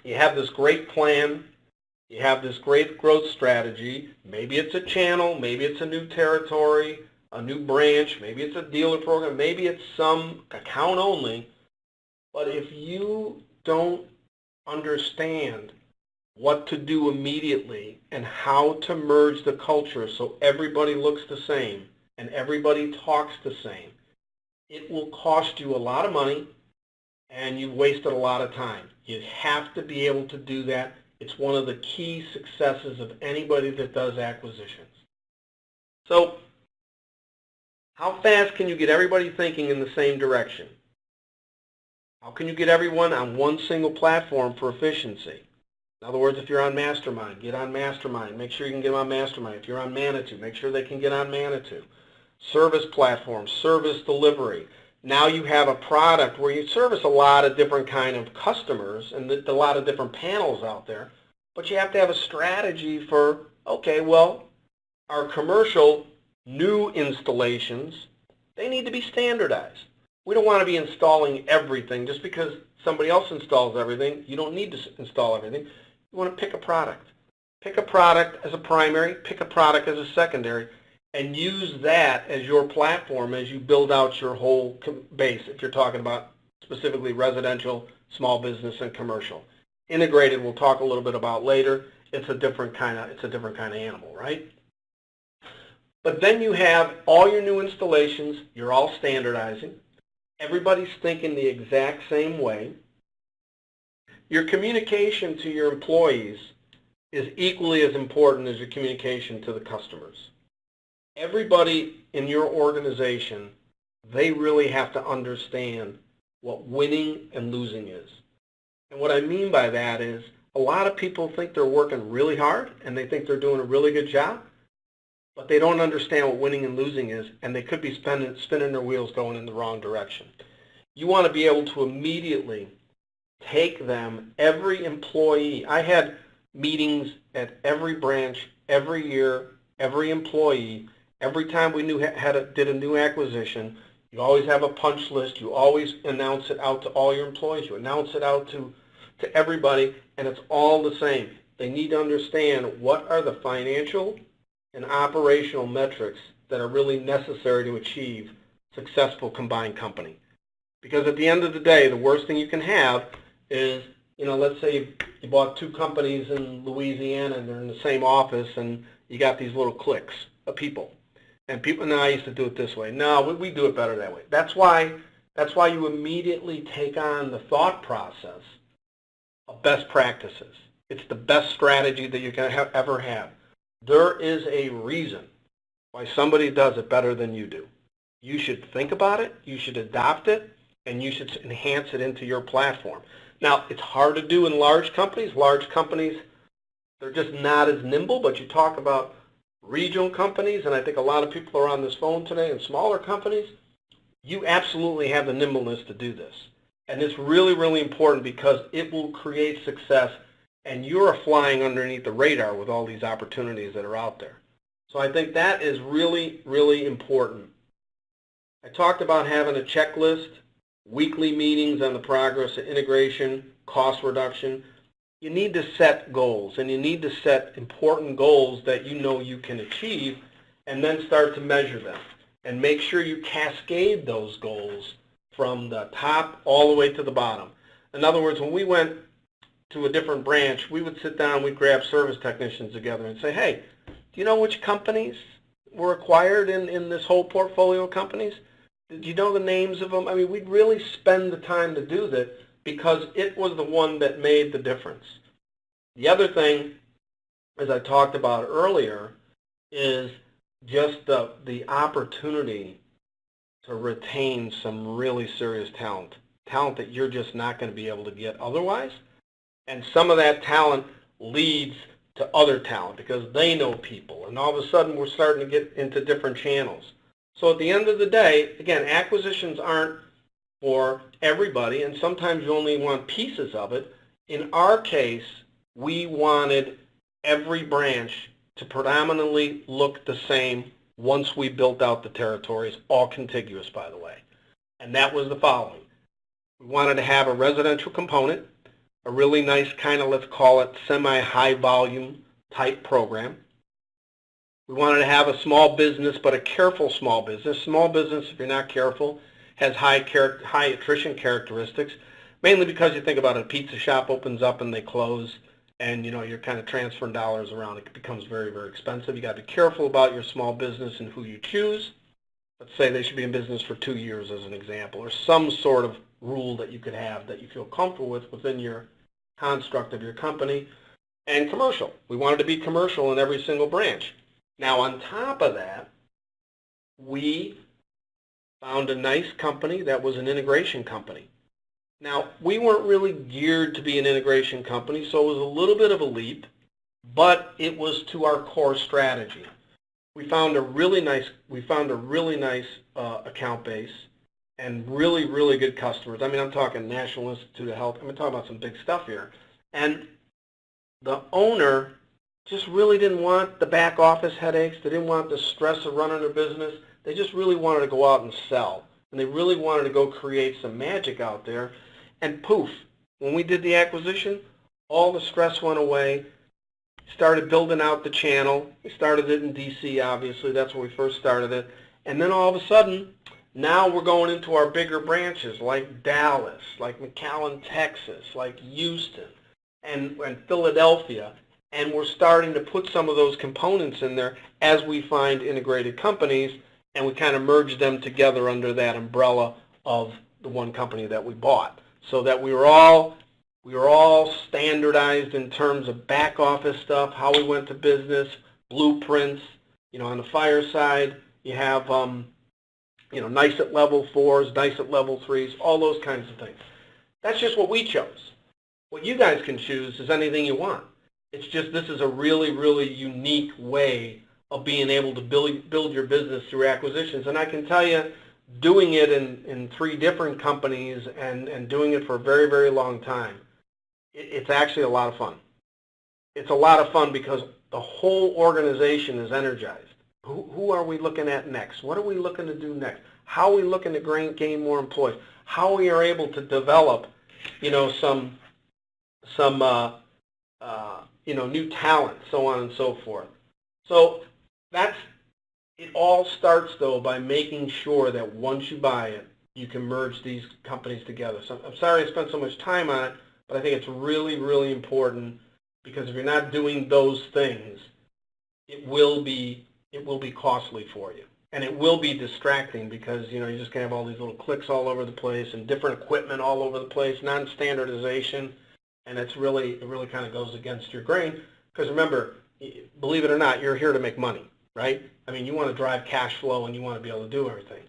You have this great plan. You have this great growth strategy. Maybe it's a channel. Maybe it's a new territory, a new branch. Maybe it's a dealer program. Maybe it's some account only. But if you don't understand what to do immediately and how to merge the culture so everybody looks the same and everybody talks the same, it will cost you a lot of money and you've wasted a lot of time. You have to be able to do that. It's one of the key successes of anybody that does acquisitions. So how fast can you get everybody thinking in the same direction? How can you get everyone on one single platform for efficiency? In other words, if you're on Mastermind, get on Mastermind. Make sure you can get on Mastermind. If you're on Manitou, make sure they can get on Manitou. Service platform, service delivery. Now you have a product where you service a lot of different kind of customers and a lot of different panels out there, but you have to have a strategy for, okay, well, our commercial new installations, they need to be standardized. We don't want to be installing everything. Just because somebody else installs everything, you don't need to install everything. You want to pick a product. Pick a product as a primary, pick a product as a secondary, and use that as your platform as you build out your whole base, if you're talking about specifically residential, small business, and commercial. Integrated, we'll talk a little bit about later. It's a different kind of animal, right? But then you have all your new installations, you're all standardizing. Everybody's thinking the exact same way. Your communication to your employees is equally as important as your communication to the customers. Everybody in your organization, they really have to understand what winning and losing is. And what I mean by that is a lot of people think they're working really hard and they think they're doing a really good job, but they don't understand what winning and losing is, and they could be spinning their wheels going in the wrong direction. You want to be able to immediately take them, every employee. I had meetings at every branch, every year, every employee. Every time we did a new acquisition, you always have a punch list. You always announce it out to all your employees. You announce it out to everybody, and it's all the same. They need to understand what are the financial and operational metrics that are really necessary to achieve successful combined company. Because at the end of the day, the worst thing you can have is, let's say you bought two companies in Louisiana and they're in the same office and you got these little cliques of people. And people, no, I used to do it this way. No, we do it better that way. That's why you immediately take on the thought process of best practices. It's the best strategy that you can ever have. There is a reason why somebody does it better than you do. You should think about it, you should adopt it, and you should enhance it into your platform. Now, it's hard to do in large companies. Large companies, they're just not as nimble, but you talk about regional companies, and I think a lot of people are on this phone today, and smaller companies, you absolutely have the nimbleness to do this. And it's really, really important because it will create success, and you're flying underneath the radar with all these opportunities that are out there. So I think that is really, really important. I talked about having a checklist, weekly meetings on the progress of integration, cost reduction. You need to set goals, and you need to set important goals that you know you can achieve, and then start to measure them. And make sure you cascade those goals from the top all the way to the bottom. In other words, when we went to a different branch, we would sit down, we'd grab service technicians together and say, hey, do you know which companies were acquired in this whole portfolio of companies? Do you know the names of them? I mean, we'd really spend the time to do that because it was the one that made the difference. The other thing, as I talked about earlier, is just the opportunity to retain some really serious talent that you're just not going to be able to get otherwise. And some of that talent leads to other talent because they know people, and all of a sudden we're starting to get into different channels. So at the end of the day, again, acquisitions aren't for everybody, and sometimes you only want pieces of it. In our case, we wanted every branch to predominantly look the same once we built out the territories, all contiguous, by the way. And that was the following. We wanted to have a residential component. a really nice kind of, let's call it, semi-high volume type program. We wanted to have a small business, but a careful small business. Small business, if you're not careful, has high attrition characteristics, mainly because you think about it, a pizza shop opens up and they close, and you're kind of transferring dollars around. It becomes very, very expensive. You got to be careful about your small business and who you choose. Let's say they should be in business for 2 years as an example, or some sort of rule that you could have that you feel comfortable with within your construct of your company. And commercial. We wanted to be commercial in every single branch. Now, on top of that, we found a nice company that was an integration company. Now, we weren't really geared to be an integration company, so it was a little bit of a leap, but it was to our core strategy. We found a really nice account base and really, really good customers. I mean, I'm talking National Institute of Health. I'm talking about some big stuff here. And the owner just really didn't want the back office headaches. They didn't want the stress of running their business. They just really wanted to go out and sell. And they really wanted to go create some magic out there. And poof, when we did the acquisition, all the stress went away. Started building out the channel. We started it in D.C., obviously. That's where we first started it. And then all of a sudden, now we're going into our bigger branches like Dallas, like McAllen, Texas, like Houston, and Philadelphia. And we're starting to put some of those components in there as we find integrated companies, and we kind of merge them together under that umbrella of the one company that we bought, so that we were all standardized in terms of back office stuff, how we went to business, blueprints. On the fire side, you have nice at level 4s, nice at level 3s, all those kinds of things. That's just what we chose. What you guys can choose is anything you want. It's just this is a really, really unique way of being able to build your business through acquisitions. And I can tell you, doing it in 3 different companies and doing it for a very, very long time, it's actually a lot of fun. It's a lot of fun because the whole organization is energized. Who are we looking at next? What are we looking to do next? How are we looking to gain more employees? How we are able to develop, some new talent, so on and so forth. So it all starts, though, by making sure that once you buy it, you can merge these companies together. So I'm sorry I spent so much time on it, but I think it's really, really important, because if you're not doing those things, it will be costly for you. And it will be distracting, because you're just going to have all these little clicks all over the place and different equipment all over the place, non-standardization. And it really kind of goes against your grain, because remember, believe it or not, you're here to make money, right? I mean, you want to drive cash flow and you want to be able to do everything.